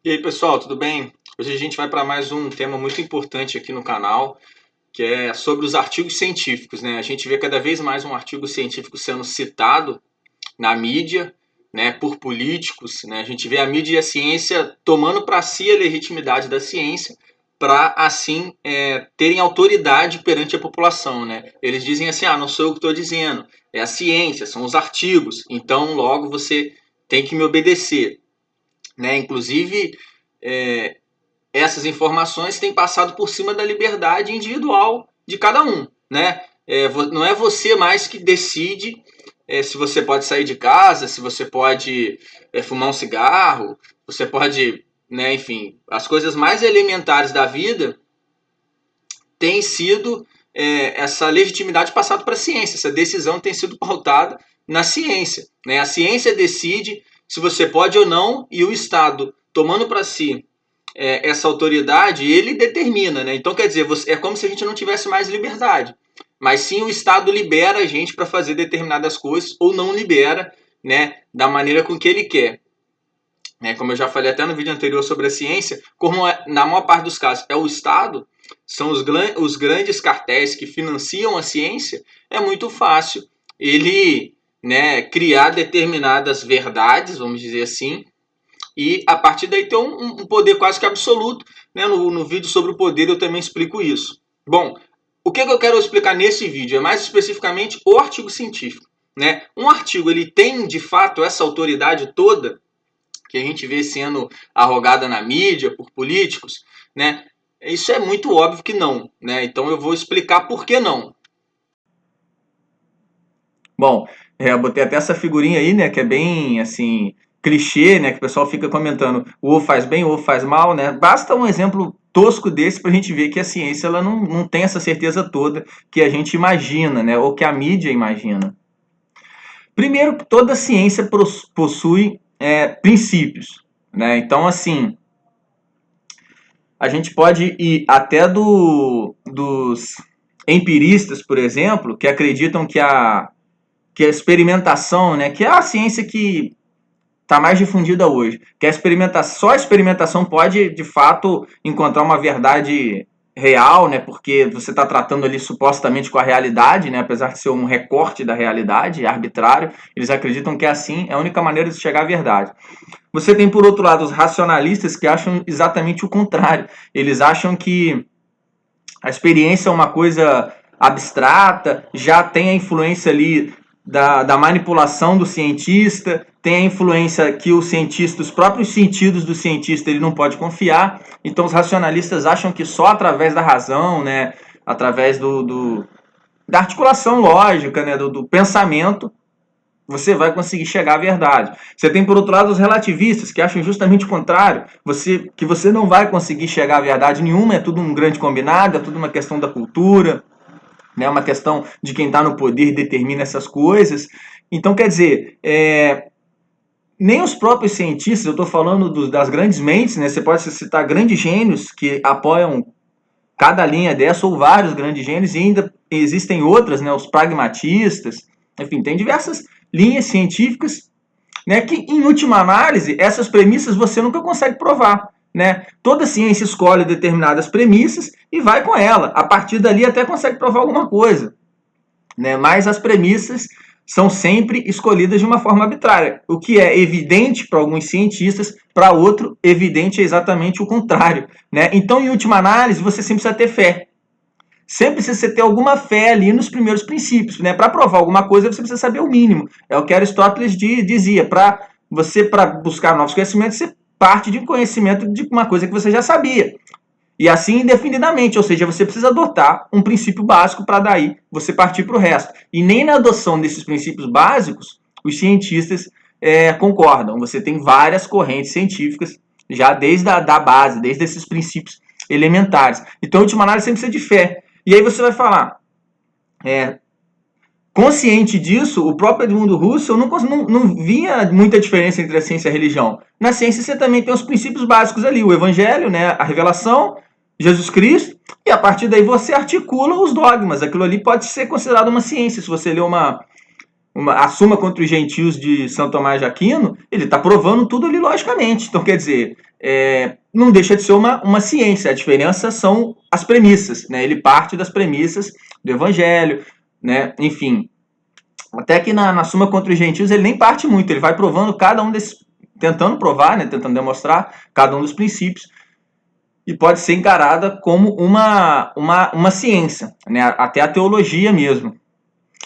E aí, pessoal, tudo bem? Hoje a gente vai para mais um tema muito importante aqui no canal, que é sobre os artigos científicos, né? A gente vê cada vez mais um artigo científico sendo citado na mídia, né, por políticos, né? A gente vê a mídia e a ciência tomando para si a legitimidade da ciência para assim terem autoridade perante a população, né? Eles dizem assim: "Ah, não sou eu que estou dizendo, é a ciência, são os artigos. Então, logo você tem que me obedecer", né? Inclusive, é, essas informações têm passado por cima da liberdade individual de cada um, né? Não é você mais que decide se você pode sair de casa, se você pode fumar um cigarro, você pode, né, enfim, as coisas mais elementares da vida têm sido essa legitimidade passada para a ciência, essa decisão tem sido pautada na ciência, né? A ciência decide se você pode ou não, e o Estado, tomando para si essa autoridade, ele determina, né? Então, quer dizer, é como se a gente não tivesse mais liberdade. Mas sim o Estado libera a gente para fazer determinadas coisas ou não libera, né, da maneira com que ele quer. Né? Como eu já falei até no vídeo anterior sobre a ciência, como na maior parte dos casos é o Estado, são os grandes cartéis que financiam a ciência, é muito fácil ele, né, criar determinadas verdades, vamos dizer assim, e a partir daí ter um poder quase que absoluto. Né? No vídeo sobre o poder eu também explico isso. Bom, o que eu quero explicar nesse vídeo é mais especificamente o artigo científico. Né? Um artigo ele tem de fato essa autoridade toda que a gente vê sendo arrogada na mídia por políticos, né? Isso é muito óbvio que não, né? Então eu vou explicar por que não. Bom, eu botei até essa figurinha aí, né, que é bem, assim, clichê, né, que o pessoal fica comentando, o ovo faz bem, o ovo faz mal, né? Basta um exemplo tosco desse para a gente ver que a ciência ela não tem essa certeza toda que a gente imagina, né, ou que a mídia imagina. Primeiro, toda ciência possui princípios, né? Então, assim, a gente pode ir até dos empiristas, por exemplo, que acreditam que a experimentação, né, que é a ciência que está mais difundida hoje, que só a experimentação pode, de fato, encontrar uma verdade real, né, porque você está tratando ali supostamente com a realidade, né, apesar de ser um recorte da realidade, arbitrário, eles acreditam que é assim, é a única maneira de chegar à verdade. Você tem, por outro lado, os racionalistas que acham exatamente o contrário. Eles acham que a experiência é uma coisa abstrata, já tem a influência ali da manipulação do cientista, tem a influência que o cientista, os próprios sentidos do cientista, ele não pode confiar. Então os racionalistas acham que só através da razão, né, através da articulação lógica, né, do pensamento, você vai conseguir chegar à verdade. Você tem, por outro lado, os relativistas, que acham justamente o contrário, que você não vai conseguir chegar à verdade nenhuma, é tudo um grande combinado, é tudo uma questão da cultura, né, uma questão de quem está no poder determina essas coisas. Então, quer dizer, nem os próprios cientistas, eu estou falando das grandes mentes, né, você pode citar grandes gênios que apoiam cada linha dessa, ou vários grandes gênios, e ainda existem outras, né, os pragmatistas, enfim, tem diversas linhas científicas, né, que, em última análise, essas premissas você nunca consegue provar. Né? Toda ciência escolhe determinadas premissas e vai com ela. A partir dali até consegue provar alguma coisa. Né? Mas as premissas são sempre escolhidas de uma forma arbitrária. O que é evidente para alguns cientistas, para outro, evidente é exatamente o contrário. Né? Então, em última análise, você sempre precisa ter fé. Sempre precisa ter alguma fé ali nos primeiros princípios. Né? Para provar alguma coisa, você precisa saber o mínimo. É o que Aristóteles dizia. Para buscar novos conhecimentos, você parte de um conhecimento de uma coisa que você já sabia. E assim indefinidamente, ou seja, você precisa adotar um princípio básico para daí você partir para o resto. E nem na adoção desses princípios básicos, os cientistas concordam. Você tem várias correntes científicas, já desde da base, desde esses princípios elementares. Então, em última análise, você precisa de fé. E aí você vai falar, consciente disso, o próprio Edmundo Husserl não via muita diferença entre a ciência e a religião. Na ciência você também tem os princípios básicos ali, o evangelho, né, a revelação, Jesus Cristo, e a partir daí você articula os dogmas. Aquilo ali pode ser considerado uma ciência. Se você ler a Suma contra os Gentios de São Tomás de Aquino, ele está provando tudo ali logicamente. Então, quer dizer, não deixa de ser uma ciência. A diferença são as premissas, né? Ele parte das premissas do Evangelho, né? Enfim, até que na Suma contra os Gentios ele nem parte muito, ele vai provando cada um desses, tentando provar, né? Tentando demonstrar cada um dos princípios, e pode ser encarada como uma ciência, né? Até a teologia mesmo.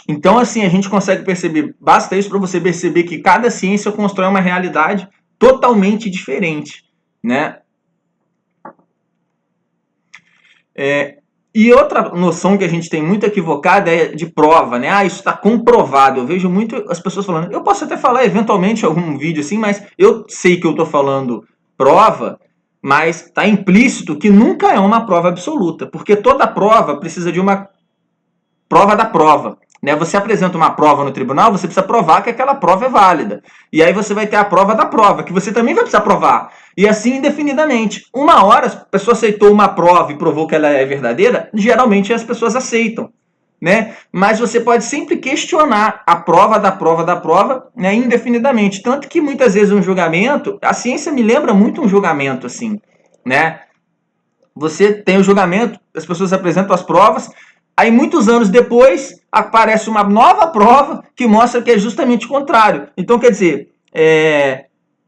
Então, assim, a gente consegue perceber, basta isso para você perceber que cada ciência constrói uma realidade totalmente diferente, né? E outra noção que a gente tem muito equivocada é de prova, né? Ah, isso está comprovado. Eu vejo muito as pessoas falando, eu posso até falar eventualmente em algum vídeo assim, mas eu sei que eu estou falando prova, mas está implícito que nunca é uma prova absoluta, porque toda prova precisa de uma prova da prova. Né? Você apresenta uma prova no tribunal, você precisa provar que aquela prova é válida. E aí você vai ter a prova da prova, que você também vai precisar provar. E assim indefinidamente. Uma hora a pessoa aceitou uma prova e provou que ela é verdadeira, geralmente as pessoas aceitam. Né? Mas você pode sempre questionar a prova da prova da prova, né, indefinidamente. Tanto que muitas vezes um julgamento, a ciência me lembra muito um julgamento assim, né? Você tem o julgamento, as pessoas apresentam as provas, aí muitos anos depois aparece uma nova prova que mostra que é justamente o contrário. Então, quer dizer,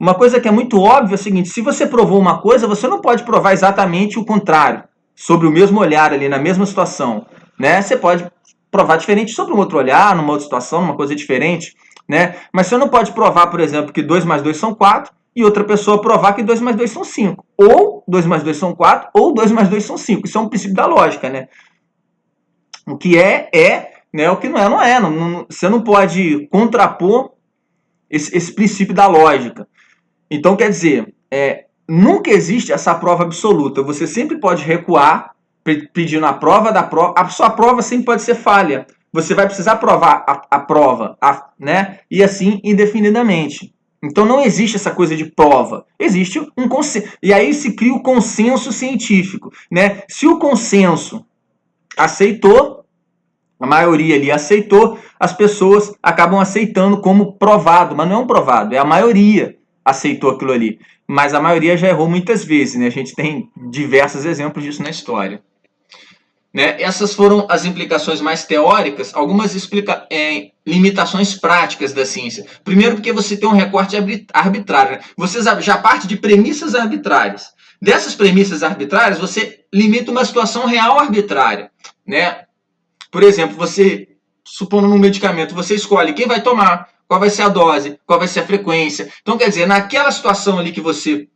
uma coisa que é muito óbvia é o seguinte, se você provou uma coisa, você não pode provar exatamente o contrário, sobre o mesmo olhar ali, na mesma situação. Né? Você pode provar diferente sobre um outro olhar, numa outra situação, numa coisa diferente. Né? Mas você não pode provar, por exemplo, que 2 mais 2 são 4, e outra pessoa provar que 2 mais 2 são 5. Ou 2 mais 2 são 4, ou 2 mais 2 são 5. Isso é um princípio da lógica, né? O que é, né? O que não é, não é. Você não pode contrapor esse princípio da lógica. Então, quer dizer, nunca existe essa prova absoluta. Você sempre pode recuar pedindo a prova da prova. A sua prova sempre pode ser falha. Você vai precisar provar a prova, né? E assim indefinidamente. Então não existe essa coisa de prova. Existe um consenso. E aí se cria o consenso científico, né? Se o consenso aceitou, a maioria ali aceitou, as pessoas acabam aceitando como provado, mas não é um provado, é a maioria aceitou aquilo ali. Mas a maioria já errou muitas vezes, né? A gente tem diversos exemplos disso na história. Né? Essas foram as implicações mais teóricas, algumas limitações práticas da ciência. Primeiro, porque você tem um recorte arbitrário. Né? Você já parte de premissas arbitrárias. Dessas premissas arbitrárias, você limita uma situação real arbitrária. Né? Por exemplo, você, supondo num medicamento, você escolhe quem vai tomar, qual vai ser a dose, qual vai ser a frequência. Então, quer dizer, naquela situação ali que você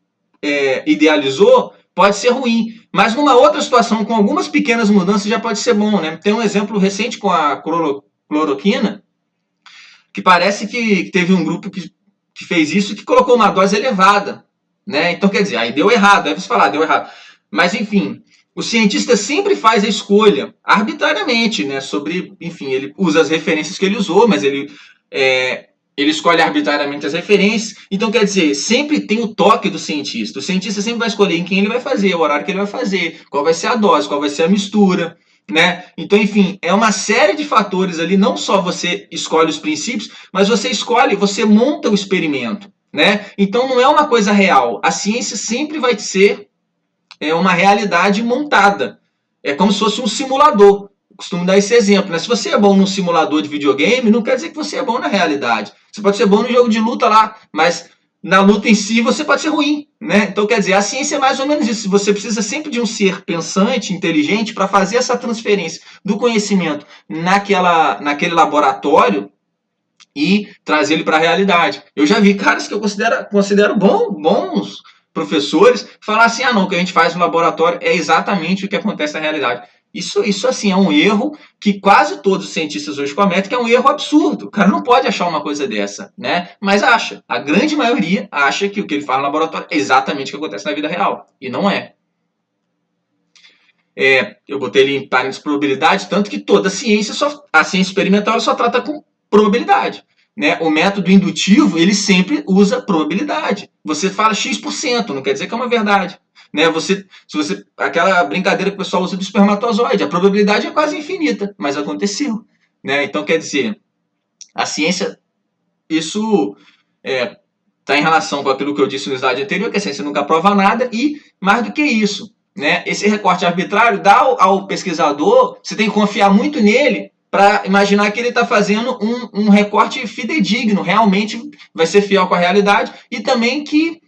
idealizou, pode ser ruim. Mas numa outra situação, com algumas pequenas mudanças, já pode ser bom. Né? Tem um exemplo recente com a cloroquina, que parece que teve um grupo que fez isso, que colocou uma dose elevada. Né? Então, quer dizer, aí deu errado. Aí você fala, deu errado. Mas, enfim, o cientista sempre faz a escolha arbitrariamente, né? Sobre, enfim, ele usa as referências que ele usou, mas ele escolhe arbitrariamente as referências. Então, quer dizer, sempre tem o toque do cientista. O cientista sempre vai escolher em quem ele vai fazer, o horário que ele vai fazer, qual vai ser a dose, qual vai ser a mistura. Né? Então, enfim, é uma série de fatores ali. Não só você escolhe os princípios, mas você monta o experimento. Né? Então, não é uma coisa real. A ciência sempre vai ser uma realidade montada. É como se fosse um simulador. Eu costumo dar esse exemplo. Né? Se você é bom num simulador de videogame, não quer dizer que você é bom na realidade. Você pode ser bom no jogo de luta lá, mas na luta em si você pode ser ruim. Né? Então, quer dizer, a ciência é mais ou menos isso. Você precisa sempre de um ser pensante, inteligente, para fazer essa transferência do conhecimento naquele laboratório e trazer ele para a realidade. Eu já vi caras que eu considero bons professores falar assim, não, o que a gente faz no laboratório é exatamente o que acontece na realidade. Isso assim, é um erro que quase todos os cientistas hoje cometem, que é um erro absurdo. O cara não pode achar uma coisa dessa, né? Mas acha. A grande maioria acha que o que ele faz no laboratório é exatamente o que acontece na vida real. E não é. Eu botei ali em parênteses probabilidade, tanto que toda a ciência experimental só trata com probabilidade. Né? O método indutivo, ele sempre usa probabilidade. Você fala X%, não quer dizer que é uma verdade. Né? Aquela brincadeira que o pessoal usa do espermatozoide, a probabilidade é quase infinita, mas aconteceu. Né? Então, quer dizer, A ciência, isso está em relação com aquilo que eu disse no slide anterior, que a ciência nunca prova nada, e mais do que isso, né? Esse recorte arbitrário dá ao pesquisador, você tem que confiar muito nele para imaginar que ele está fazendo um recorte fidedigno, realmente vai ser fiel com a realidade, e também que,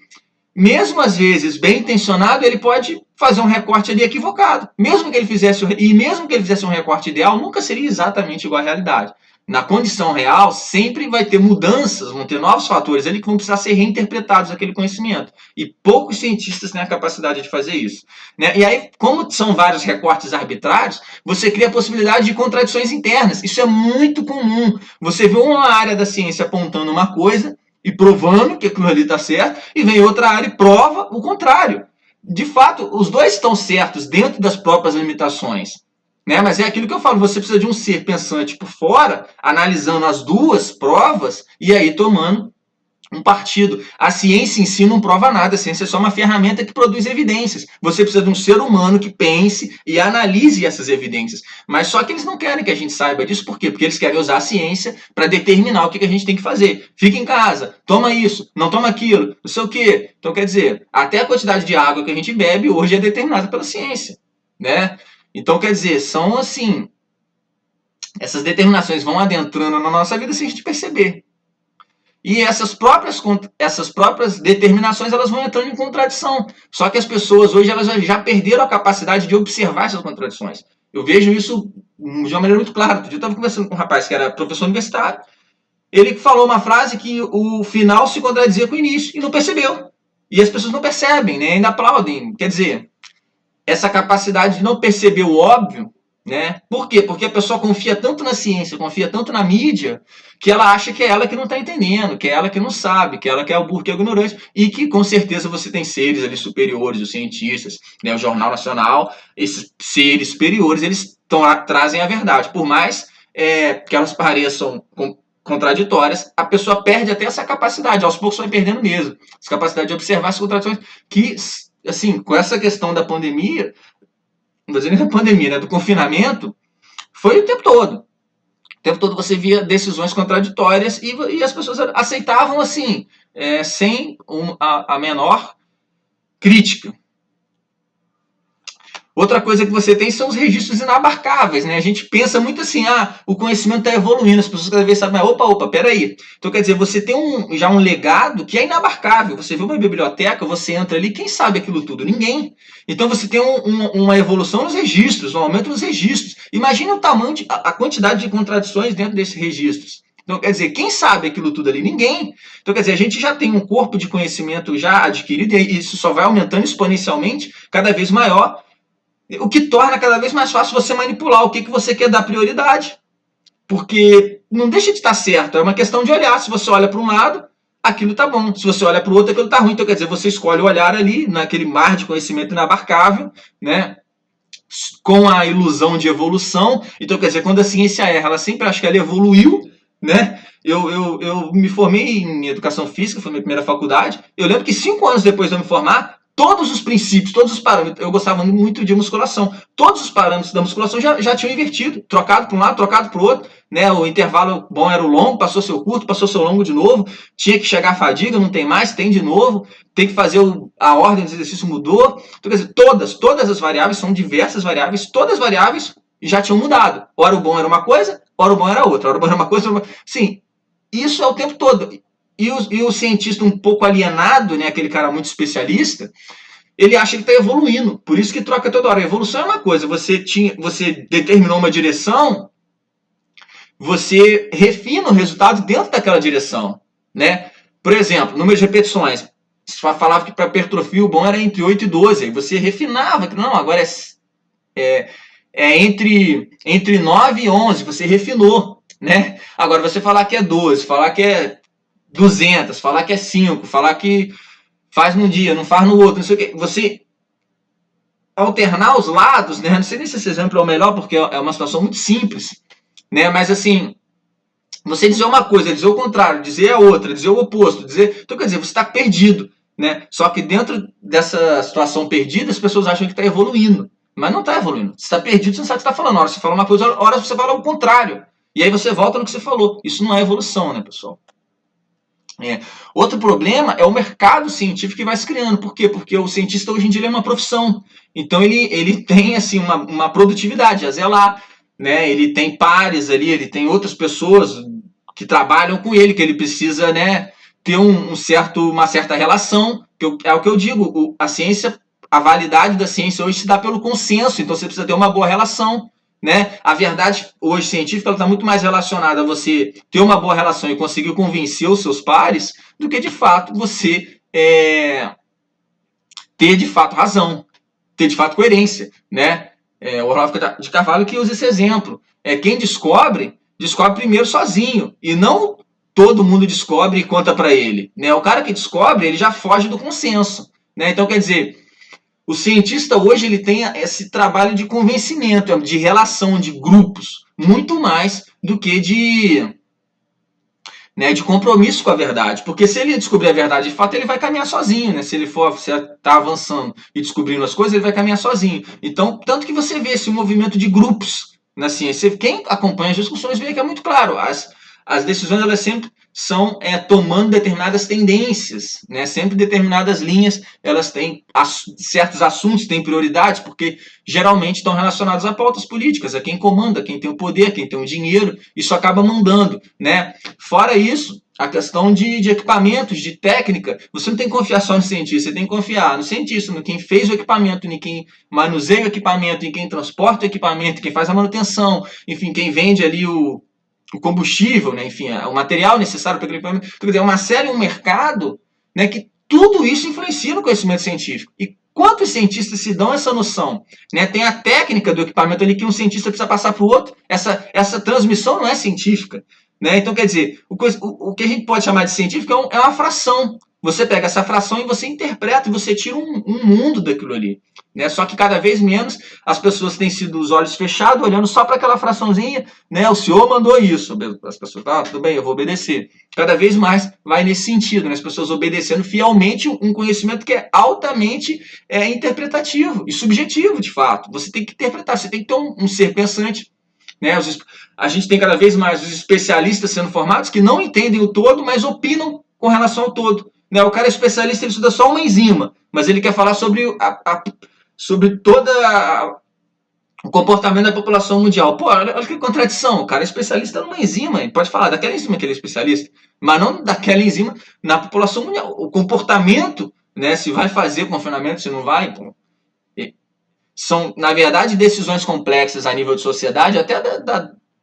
mesmo às vezes bem intencionado, ele pode fazer um recorte ali equivocado. Mesmo que ele fizesse um recorte ideal, nunca seria exatamente igual à realidade. Na condição real, sempre vai ter mudanças, vão ter novos fatores ali que vão precisar ser reinterpretados aquele conhecimento. E poucos cientistas têm a capacidade de fazer isso. Né? E aí, como são vários recortes arbitrários, você cria a possibilidade de contradições internas. Isso é muito comum. Você vê uma área da ciência apontando uma coisa e provando que aquilo ali está certo, e vem outra área e prova o contrário. De fato, os dois estão certos dentro das próprias limitações. Né? Mas é aquilo que eu falo, você precisa de um ser pensante por fora, analisando as duas provas e aí tomando um partido. A ciência em si não prova nada, a ciência é só uma ferramenta que produz evidências. Você precisa de um ser humano que pense e analise essas evidências. Mas só que eles não querem que a gente saiba disso, por quê? Porque eles querem usar a ciência para determinar o que a gente tem que fazer. Fica em casa, toma isso, não toma aquilo, não sei o quê. Então, quer dizer, até a quantidade de água que a gente bebe hoje é determinada pela ciência, né? Então, quer dizer, são assim, essas determinações vão adentrando na nossa vida sem a gente perceber. E essas próprias determinações elas vão entrando em contradição. Só que as pessoas hoje elas já perderam a capacidade de observar essas contradições. Eu vejo isso de uma maneira muito clara. Outro dia eu estava conversando com um rapaz que era professor universitário. Ele falou uma frase que o final se contradizia com o início e não percebeu. E as pessoas não percebem, né? Ainda aplaudem. Quer dizer, essa capacidade de não perceber o óbvio, né? Por quê? Porque a pessoa confia tanto na ciência, confia tanto na mídia, que ela acha que é ela que não está entendendo, que é ela que não sabe, que é ela que é o burro, que é o ignorante, e que com certeza você tem seres ali superiores, os cientistas, né? O Jornal Nacional, esses seres superiores, eles trazem a verdade. Por mais que elas pareçam contraditórias, a pessoa perde até essa capacidade, aos poucos vai perdendo mesmo, essa capacidade de observar as contradições que, assim, com essa questão da pandemia, não vou dizer nem da pandemia, né, do confinamento, foi o tempo todo. O tempo todo você via decisões contraditórias e as pessoas aceitavam assim, sem a menor crítica. Outra coisa que você tem são os registros inabarcáveis, né? A gente pensa muito assim, o conhecimento está evoluindo, as pessoas cada vez sabem, mas opa, peraí. Então, quer dizer, você tem já um legado que é inabarcável. Você vê uma biblioteca, você entra ali, quem sabe aquilo tudo? Ninguém. Então, você tem uma evolução nos registros, um aumento nos registros. Imagina o tamanho, a quantidade de contradições dentro desses registros. Então, quer dizer, quem sabe aquilo tudo ali? Ninguém. Então, quer dizer, a gente já tem um corpo de conhecimento já adquirido e isso só vai aumentando exponencialmente, cada vez maior, o que torna cada vez mais fácil você manipular o que você quer dar prioridade. Porque não deixa de estar certo, é uma questão de olhar. Se você olha para um lado, aquilo está bom. Se você olha para o outro, aquilo está ruim. Então, quer dizer, você escolhe olhar ali, naquele mar de conhecimento inabarcável, né? Com a ilusão de evolução. Então, quer dizer, quando a ciência erra, ela sempre acha que ela evoluiu, né? Eu me formei em educação física, foi minha primeira faculdade. Eu lembro que 5 anos depois de eu me formar, todos os princípios, todos os parâmetros, eu gostava muito de musculação, todos os parâmetros da musculação já tinham invertido, trocado para um lado, trocado para o outro, né? O intervalo bom era o longo, passou a ser o curto, passou a ser o longo de novo, tinha que chegar a fadiga, não tem mais, tem de novo, tem que fazer a ordem do exercício mudou. Então, quer dizer, todas as variáveis, são diversas variáveis, todas as variáveis já tinham mudado. Ora o bom era uma coisa, ora o bom era outra, ora o bom era uma coisa, sim, isso é o tempo todo. E o cientista um pouco alienado, né, aquele cara muito especialista, ele acha que está evoluindo. Por isso que troca toda hora. A evolução é uma coisa. Você determinou uma direção, você refina o resultado dentro daquela direção. Né? Por exemplo, número de repetições. Você falava que para hipertrofia o bom era entre 8 e 12. Aí você refinava. Não, agora é entre 9 e 11. Você refinou. Né? Agora, você falar que é 12, falar que é 200, falar que é 5, falar que faz num dia, não faz no outro, não sei o quê. Você alternar os lados, né? Não sei nem se esse exemplo é o melhor, porque é uma situação muito simples, né? Mas assim, você dizer uma coisa, dizer o contrário, dizer a outra, dizer o oposto, dizer. Então, quer dizer, você está perdido, né? Só que dentro dessa situação perdida, as pessoas acham que está evoluindo. Mas não está evoluindo. Você está perdido, você não sabe o que está falando. Hora você fala uma coisa, hora você fala o contrário. E aí você volta no que você falou. Isso não é evolução, né, pessoal? Outro problema é o mercado científico que vai se criando. Por quê? Porque o cientista hoje em dia ele é uma profissão. Então ele tem assim uma produtividade a zelar, né? Ele tem pares ali, ele tem outras pessoas que trabalham com ele, que ele precisa, né, ter uma certa relação. É o que eu digo, a ciência, a validade da ciência hoje se dá pelo consenso, então você precisa ter uma boa relação. Né? A verdade hoje científica está muito mais relacionada a você ter uma boa relação e conseguir convencer os seus pares do que de fato você ter de fato razão, ter de fato coerência. Né? O Olavo de Carvalho que usa esse exemplo. Quem descobre, descobre primeiro sozinho e não todo mundo descobre e conta para ele. Né? O cara que descobre, ele já foge do consenso. Né? Então, quer dizer, o cientista hoje ele tem esse trabalho de convencimento, de relação, de grupos, muito mais do que de compromisso com a verdade. Porque se ele descobrir a verdade de fato, ele vai caminhar sozinho. Né? Se ele está avançando e descobrindo as coisas, ele vai caminhar sozinho. Então, tanto que você vê esse movimento de grupos na ciência. Quem acompanha as discussões vê que é muito claro. As decisões elas sempre são tomando determinadas tendências, né? Sempre determinadas linhas, elas têm certos assuntos, têm prioridades, porque geralmente estão relacionados a pautas políticas, a quem comanda, quem tem o poder, quem tem o dinheiro, isso acaba mandando, né? Fora isso, a questão de equipamentos, de técnica, você não tem que confiar só no cientista, você tem que confiar no cientista, no quem fez o equipamento, em quem manuseia o equipamento, em quem transporta o equipamento, quem faz a manutenção, enfim, quem vende ali o combustível, né? Enfim, o material necessário para aquele equipamento. Quer dizer, é uma série, um mercado, né, que tudo isso influencia no conhecimento científico. E quantos cientistas se dão essa noção? Né? Tem a técnica do equipamento ali que um cientista precisa passar para o outro. Essa transmissão não é científica. Né? Então, quer dizer, o que a gente pode chamar de científico é uma fração. Você pega essa fração e você interpreta e você tira um mundo daquilo ali. Né? Só que cada vez menos as pessoas têm sido os olhos fechados, olhando só para aquela fraçãozinha, né? O senhor mandou isso. As pessoas, tudo bem, eu vou obedecer. Cada vez mais vai nesse sentido, né? As pessoas obedecendo fielmente um conhecimento que é altamente interpretativo e subjetivo, de fato. Você tem que interpretar, você tem que ter um ser pensante. Né? A gente tem cada vez mais os especialistas sendo formados que não entendem o todo, mas opinam com relação ao todo. Né? O cara é especialista, ele estuda só uma enzima, mas ele quer falar sobre toda o comportamento da população mundial. Pô, olha que contradição. O cara é especialista numa enzima. Ele pode falar daquela enzima que ele é especialista, mas não daquela enzima na população mundial. O comportamento, né, se vai fazer confinamento, se não vai, pô, são, na verdade, decisões complexas a nível de sociedade,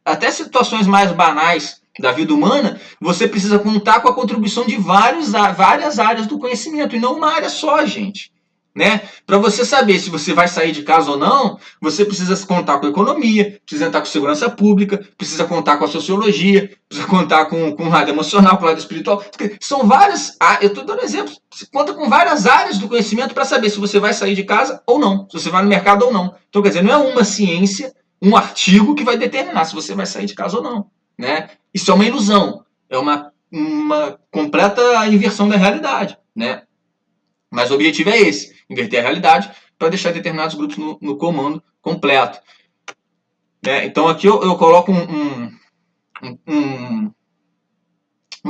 até situações mais banais da vida humana, você precisa contar com a contribuição de várias áreas do conhecimento, e não uma área só, gente. Né? Para você saber se você vai sair de casa ou não, você precisa contar com economia, precisa contar com segurança pública, precisa contar com a sociologia, precisa contar com o lado emocional, com o lado espiritual. São várias. Eu estou dando exemplos. Você conta com várias áreas do conhecimento para saber se você vai sair de casa ou não, se você vai no mercado ou não. Então, quer dizer, não é uma ciência, um artigo que vai determinar se você vai sair de casa ou não. Né? Isso é uma ilusão, é uma completa inversão da realidade. Né? Mas o objetivo é esse, inverter a realidade para deixar determinados grupos no comando completo. Né? Então aqui eu coloco um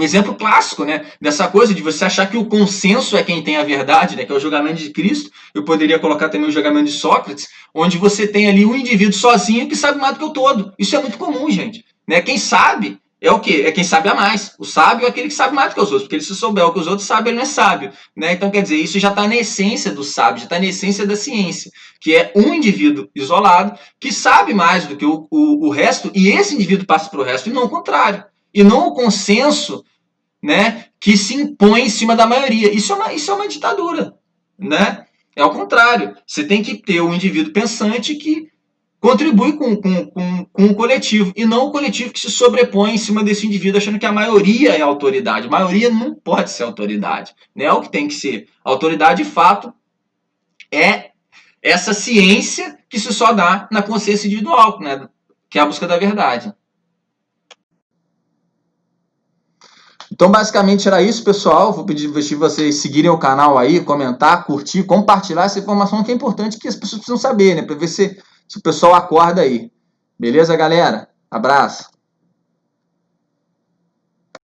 exemplo clássico, né, dessa coisa de você achar que o consenso é quem tem a verdade, né, que é o julgamento de Cristo. Eu poderia colocar também o julgamento de Sócrates, onde você tem ali um indivíduo sozinho que sabe mais do que o todo. Isso é muito comum, gente. Né? Quem sabe é o quê? É quem sabe a mais. O sábio é aquele que sabe mais do que os outros, porque ele se souber o que os outros sabem, ele não é sábio. Né? Então, quer dizer, isso já está na essência do sábio, já está na essência da ciência, que é um indivíduo isolado que sabe mais do que o resto, e esse indivíduo passa para o resto, e não o contrário. E não o consenso, né, que se impõe em cima da maioria. Isso é uma ditadura. Né? É ao contrário. Você tem que ter um indivíduo pensante que contribui com o coletivo, e não o coletivo que se sobrepõe em cima desse indivíduo achando que a maioria é autoridade. A maioria não pode ser autoridade. Não é o que tem que ser. A autoridade, de fato, é essa ciência que se só dá na consciência individual, né? Que é a busca da verdade. Então, basicamente, era isso, pessoal. Vou pedir vocês seguirem o canal aí, comentar, curtir, compartilhar essa informação que é importante, que as pessoas precisam saber, né? Para ver se o pessoal acorda aí. Beleza, galera? Abraço.